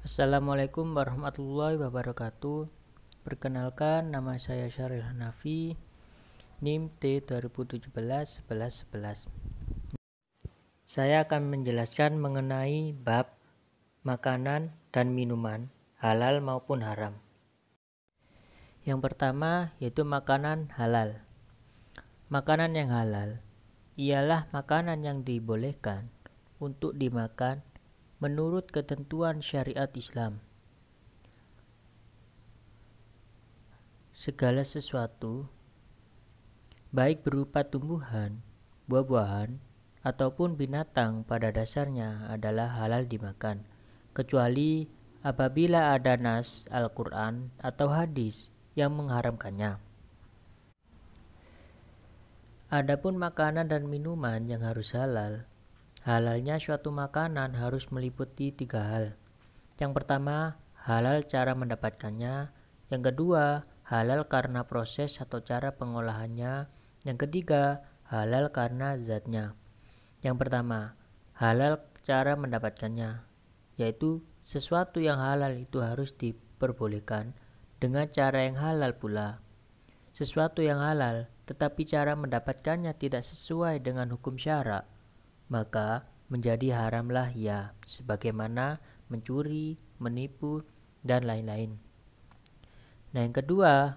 Assalamualaikum warahmatullahi wabarakatuh. Perkenalkan, nama saya Syaril Hanafi, NIM T2017-1111. Saya akan menjelaskan mengenai bab makanan dan minuman, halal maupun haram. Yang pertama yaitu makanan halal. Makanan yang halal ialah makanan yang dibolehkan untuk dimakan menurut ketentuan syariat Islam. Segala sesuatu, baik berupa tumbuhan, buah-buahan, ataupun binatang pada dasarnya adalah halal dimakan, kecuali apabila ada nas Al-Quran atau hadis yang mengharamkannya. Adapun makanan dan minuman yang harus halal, halalnya suatu makanan harus meliputi 3 hal. Yang pertama, halal cara mendapatkannya. Yang kedua, halal karena proses atau cara pengolahannya. Yang ketiga, halal karena zatnya. Yang pertama, halal cara mendapatkannya, yaitu sesuatu yang halal itu harus diperbolehkan dengan cara yang halal pula. Sesuatu yang halal tetapi cara mendapatkannya tidak sesuai dengan hukum syara, maka menjadi haramlah ia, sebagaimana mencuri, menipu, dan lain-lain. Nah, yang kedua,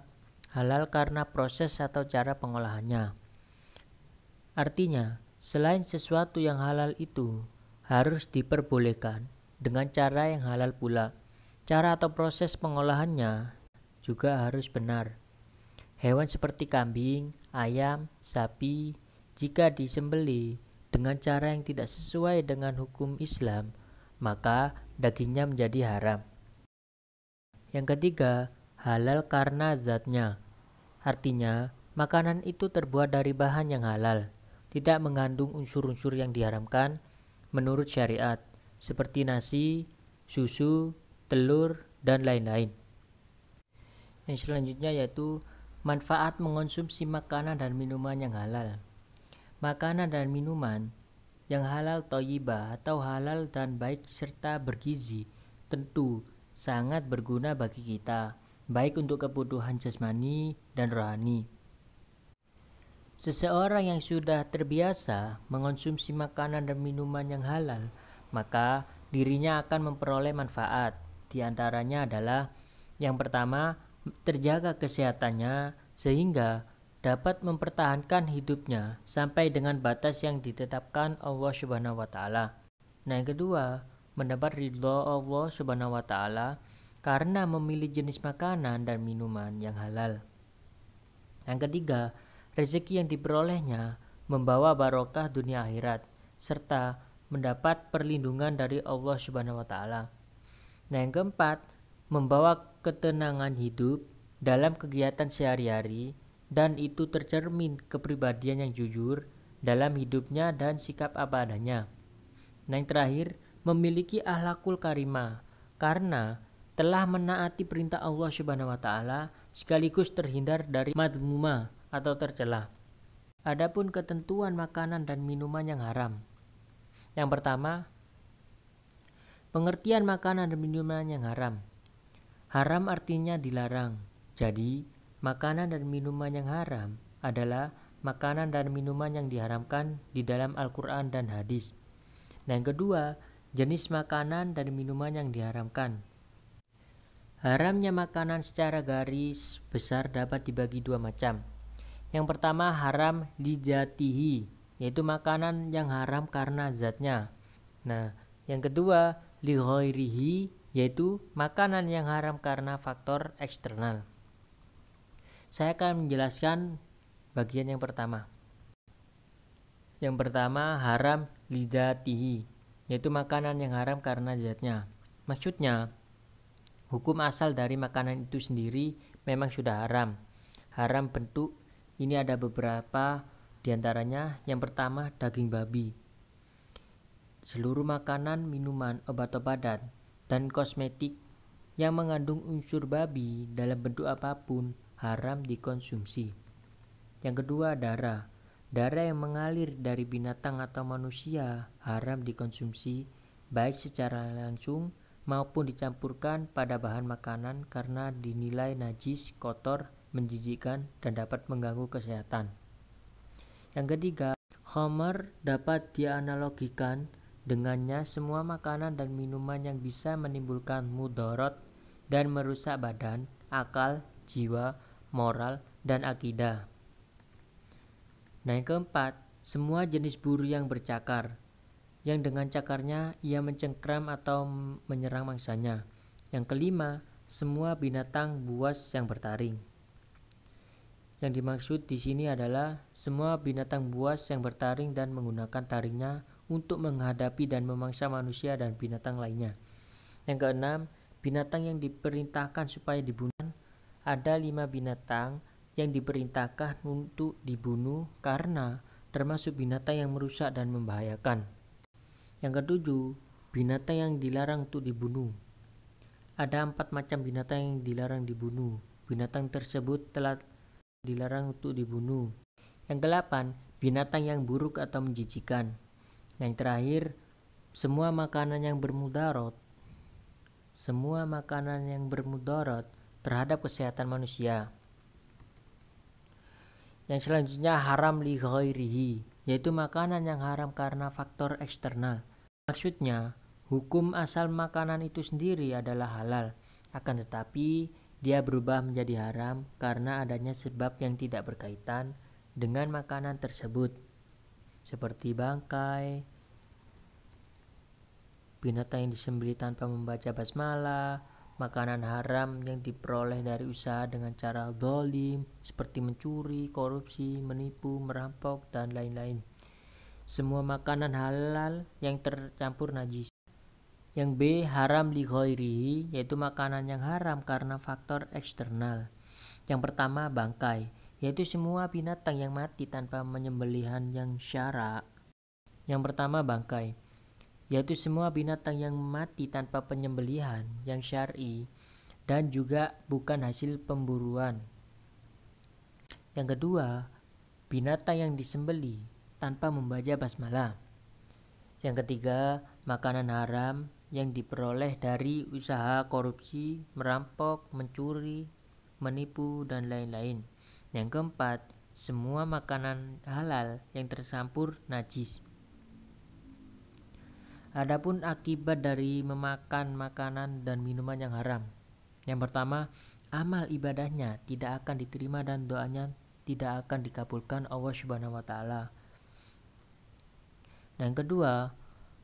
halal karena proses atau cara pengolahannya. Artinya, selain sesuatu yang halal itu harus diperbolehkan dengan cara yang halal pula. Cara atau proses pengolahannya juga harus benar. Hewan seperti kambing, ayam, sapi, jika disembelih dengan cara yang tidak sesuai dengan hukum Islam, maka dagingnya menjadi haram. Yang ketiga, halal karena zatnya. Artinya, makanan itu terbuat dari bahan yang halal, tidak mengandung unsur-unsur yang diharamkan menurut syariat, seperti nasi, susu, telur, dan lain-lain. Yang selanjutnya yaitu manfaat mengonsumsi makanan dan minuman yang halal. Makanan dan minuman yang halal thayyibah atau halal dan baik serta bergizi tentu sangat berguna bagi kita, baik untuk kebutuhan jasmani dan rohani. Seseorang yang sudah terbiasa mengonsumsi makanan dan minuman yang halal, maka dirinya akan memperoleh manfaat. Di antaranya adalah yang pertama, terjaga kesehatannya sehingga dapat mempertahankan hidupnya sampai dengan batas yang ditetapkan Allah Subhanahu wa taala. Nah, yang kedua, mendapat ridha Allah Subhanahu wa taala karena memilih jenis makanan dan minuman yang halal. Yang ketiga, rezeki yang diperolehnya membawa barokah dunia akhirat serta mendapat perlindungan dari Allah Subhanahu wa taala. Nah, yang keempat, membawa ketenangan hidup dalam kegiatan sehari-hari dan itu tercermin kepribadian yang jujur dalam hidupnya dan sikap apa adanya. Nah, yang terakhir, memiliki akhlakul karimah karena telah menaati perintah Allah Subhanahu wa taala sekaligus terhindar dari madmumah atau tercela. Adapun ketentuan makanan dan minuman yang haram. Yang pertama, pengertian makanan dan minuman yang haram. Haram artinya dilarang. Jadi, makanan dan minuman yang haram adalah makanan dan minuman yang diharamkan di dalam Al-Quran dan hadis. Nah, yang kedua, jenis makanan dan minuman yang diharamkan. Haramnya makanan secara garis besar dapat dibagi dua macam. Yang pertama, haram lijatihi, yaitu makanan yang haram karena zatnya. Nah, yang kedua, li ghairihi, yaitu makanan yang haram karena faktor eksternal. Saya akan menjelaskan bagian yang pertama. Yang pertama, haram lidzatihi, yaitu makanan yang haram karena zatnya. Maksudnya, hukum asal dari makanan itu sendiri memang sudah haram. Haram bentuk, ini ada beberapa diantaranya. Yang pertama, daging babi. Seluruh makanan, minuman, obat-obatan, dan kosmetik yang mengandung unsur babi dalam bentuk apapun haram dikonsumsi. Yang kedua, darah. Darah yang mengalir dari binatang atau manusia haram dikonsumsi baik secara langsung maupun dicampurkan pada bahan makanan karena dinilai najis, kotor, menjijikkan, dan dapat mengganggu kesehatan. Yang ketiga, khamar dapat dianalogikan dengannya semua makanan dan minuman yang bisa menimbulkan mudarat dan merusak badan, akal, jiwa, moral, dan akidah. Nah, yang keempat, semua jenis burung yang bercakar, yang dengan cakarnya ia mencengkram atau menyerang mangsanya. Yang kelima, semua binatang buas yang bertaring. Yang dimaksud di sini adalah semua binatang buas yang bertaring dan menggunakan taringnya untuk menghadapi dan memangsa manusia dan binatang lainnya. Yang keenam, binatang yang diperintahkan supaya dibunuh. Ada 5 binatang yang diperintahkan untuk dibunuh karena termasuk binatang yang merusak dan membahayakan. Yang ketujuh, binatang yang dilarang untuk dibunuh. Ada 4 macam binatang yang dilarang dibunuh. Binatang tersebut telah dilarang untuk dibunuh. Yang kedelapan, binatang yang buruk atau menjijikan. Yang terakhir, semua makanan yang bermudarat terhadap kesehatan manusia. Yang selanjutnya haram li ghairihi, yaitu makanan yang haram karena faktor eksternal. Maksudnya, hukum asal makanan itu sendiri adalah halal, akan tetapi dia berubah menjadi haram karena adanya sebab yang tidak berkaitan dengan makanan tersebut, seperti bangkai, binatang yang disembelih tanpa membaca basmalah, makanan haram yang diperoleh dari usaha dengan cara zalim, seperti mencuri, korupsi, menipu, merampok, dan lain-lain. Semua makanan halal yang tercampur najis. Yang B, haram li ghairihi, yaitu makanan yang haram karena faktor eksternal. Yang pertama, bangkai, yaitu semua binatang yang mati tanpa penyembelihan yang syara'. Yang pertama, bangkai, yaitu semua binatang yang mati tanpa penyembelihan yang syar'i dan juga bukan hasil pemburuan. Yang kedua, binatang yang disembelih tanpa membaca basmalah. Yang ketiga, makanan haram yang diperoleh dari usaha korupsi, merampok, mencuri, menipu, dan lain-lain. Yang keempat, semua makanan halal yang tercampur najis. Adapun akibat dari memakan makanan dan minuman yang haram. Yang pertama, amal ibadahnya tidak akan diterima dan doanya tidak akan dikabulkan Allah Subhanahu wa taala. Yang kedua,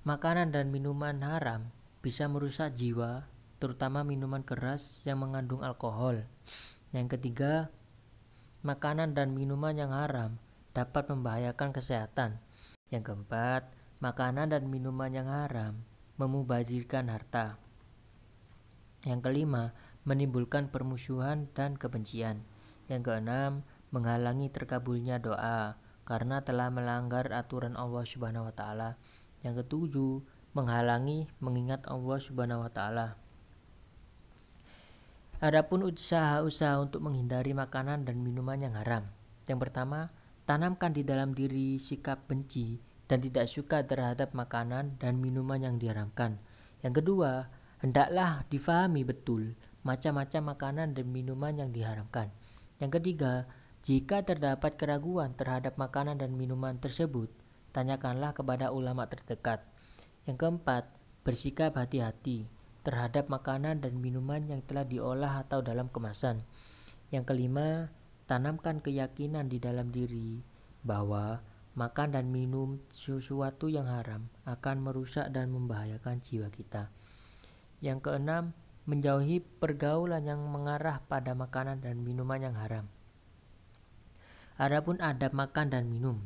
makanan dan minuman haram bisa merusak jiwa, terutama minuman keras yang mengandung alkohol. Yang ketiga, makanan dan minuman yang haram dapat membahayakan kesehatan. Yang keempat, makanan dan minuman yang haram memubazirkan harta. Yang kelima, menimbulkan permusuhan dan kebencian. Yang keenam, menghalangi terkabulnya doa karena telah melanggar aturan Allah Subhanahu wa taala. Yang ketujuh, menghalangi mengingat Allah Subhanahu wa taala. Adapun usaha-usaha untuk menghindari makanan dan minuman yang haram. Yang pertama, tanamkan di dalam diri sikap benci dan tidak suka terhadap makanan dan minuman yang diharamkan. Yang kedua, hendaklah difahami betul macam-macam makanan dan minuman yang diharamkan. Yang ketiga, jika terdapat keraguan terhadap makanan dan minuman tersebut, tanyakanlah kepada ulama terdekat. Yang keempat, bersikap hati-hati terhadap makanan dan minuman yang telah diolah atau dalam kemasan. Yang kelima, tanamkan keyakinan di dalam diri bahwa makan dan minum sesuatu yang haram akan merusak dan membahayakan jiwa kita. Yang keenam, menjauhi pergaulan yang mengarah pada makanan dan minuman yang haram. Adapun adab makan dan minum.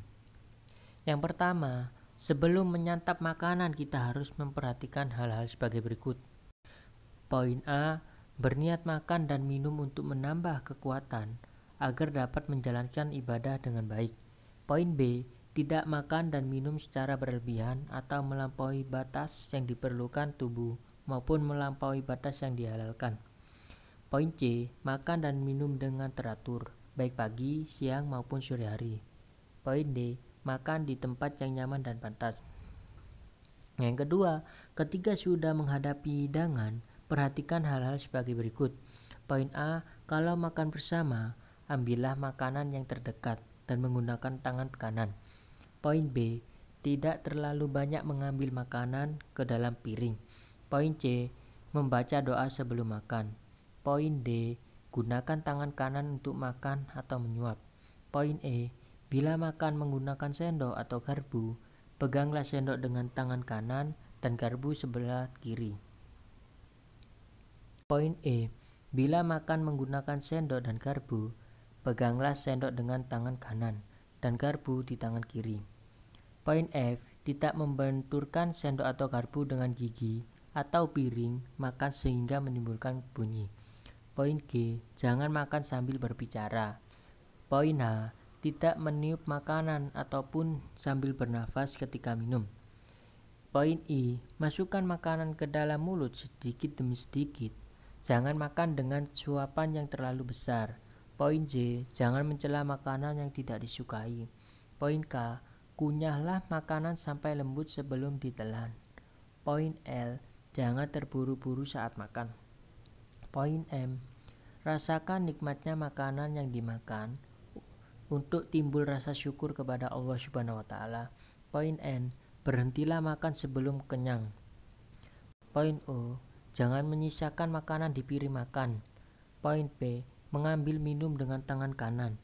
Yang pertama, sebelum menyantap makanan kita harus memperhatikan hal-hal sebagai berikut. Poin A, berniat makan dan minum untuk menambah kekuatan agar dapat menjalankan ibadah dengan baik. Poin B, tidak makan dan minum secara berlebihan atau melampaui batas yang diperlukan tubuh maupun melampaui batas yang dihalalkan. Poin C, makan dan minum dengan teratur, baik pagi, siang maupun sore hari. Poin D, makan di tempat yang nyaman dan pantas. Yang kedua, ketika sudah menghadapi hidangan, perhatikan hal-hal sebagai berikut. Poin A, kalau makan bersama, ambillah makanan yang terdekat dan menggunakan tangan kanan. Poin B, tidak terlalu banyak mengambil makanan ke dalam piring. Poin C, membaca doa sebelum makan. Poin D, gunakan tangan kanan untuk makan atau menyuap. Poin E, bila makan menggunakan sendok atau garpu, peganglah sendok dengan tangan kanan dan garpu sebelah kiri. Poin E, bila makan menggunakan sendok dan garpu, peganglah sendok dengan tangan kanan dan garpu di tangan kiri. Poin F, tidak membenturkan sendok atau garpu dengan gigi atau piring makan sehingga menimbulkan bunyi. Poin G, jangan makan sambil berbicara. Poin H, tidak meniup makanan ataupun sambil bernafas ketika minum. Poin I, masukkan makanan ke dalam mulut sedikit demi sedikit. Jangan makan dengan suapan yang terlalu besar. Poin J, jangan mencela makanan yang tidak disukai. Poin K, kunyahlah makanan sampai lembut sebelum ditelan. Poin L, jangan terburu-buru saat makan. Poin M, rasakan nikmatnya makanan yang dimakan untuk timbul rasa syukur kepada Allah Subhanahu wa taala. Poin N, berhentilah makan sebelum kenyang. Poin O, jangan menyisakan makanan di piring makan. Poin P, mengambil minum dengan tangan kanan.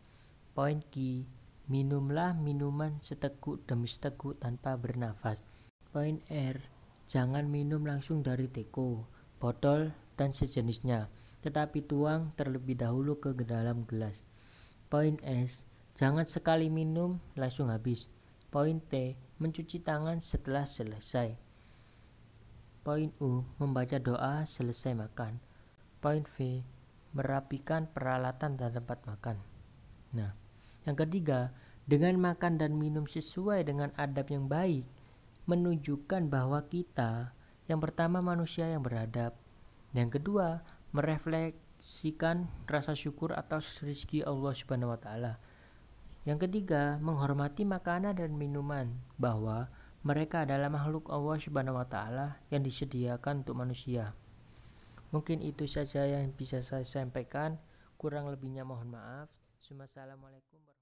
Poin Q, minumlah minuman seteguk demi seteguk tanpa bernafas. Poin R, jangan minum langsung dari teko, botol, dan sejenisnya, tetapi tuang terlebih dahulu ke dalam gelas. Poin S, jangan sekali minum langsung habis. Poin T, mencuci tangan setelah selesai. Poin U, membaca doa selesai makan. Poin V, merapikan peralatan dan tempat makan. Nah, yang ketiga, dengan makan dan minum sesuai dengan adab yang baik, menunjukkan bahwa kita, yang pertama, manusia yang beradab. Yang kedua, merefleksikan rasa syukur atas rezeki Allah Subhanahu wa taala. Yang ketiga, menghormati makanan dan minuman, bahwa mereka adalah makhluk Allah Subhanahu wa taala yang disediakan untuk manusia. Mungkin itu saja yang bisa saya sampaikan, kurang lebihnya mohon maaf. Assalamualaikum warahmatullahi wabarakatuh.